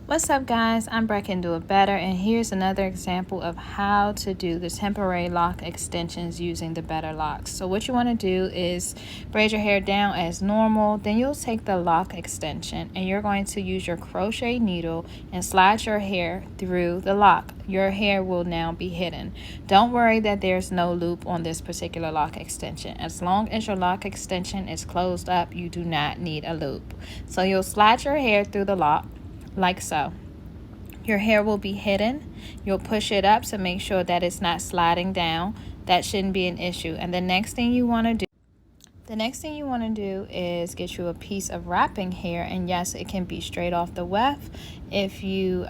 What's up guys, I'm Brett Can Do It Better, and here's another example of how to do the temporary lock extensions using the Better Locks. So what you want to do is braid your hair down as normal, then you'll take the lock extension and you're going to use your crochet needle and slide your hair through the lock. Your hair will now be hidden. Don't worry that there's no loop on this particular lock extension. As long as your lock extension is closed up, you do not need a loop. So you'll slide your hair through the lock like so. Your hair will be hidden. You'll push it up to make sure that it's not sliding down. That shouldn't be an issue. And the next thing you want to do is get you a piece of wrapping hair, and yes, it can be straight off the weft if you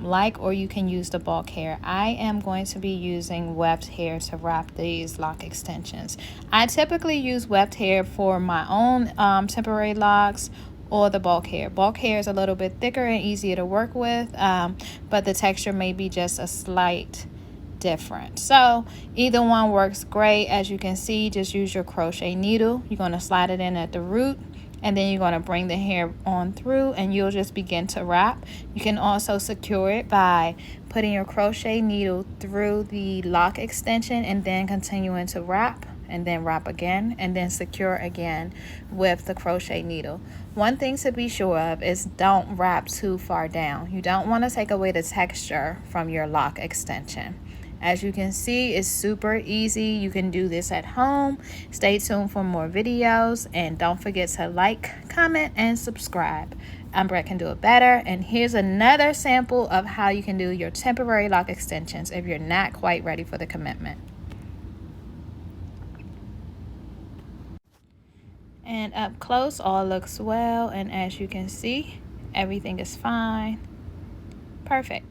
like, or you can use the bulk hair. I am going to be using weft hair to wrap these lock extensions. I typically use weft hair for my own temporary locks or the bulk hair. Bulk hair is a little bit thicker and easier to work with, but the texture may be just a slight different. So either one works great. As you can see, just use your crochet needle. You're going to slide it in at the root, and then you're going to bring the hair on through, and you'll just begin to wrap. You can also secure it by putting your crochet needle through the lock extension and then continuing to wrap, and then wrap again, and then secure again with the crochet needle. One thing to be sure of is don't wrap too far down. You don't want to take away the texture from your lock extension. As you can see, it's super easy. You can do this at home. Stay tuned for more videos, and don't forget to like, comment, and subscribe. I'm Brett Can Do It Better, and here's another sample of how you can do your temporary lock extensions if you're not quite ready for the commitment. And up close, all looks well, and as you can see, everything is fine. Perfect.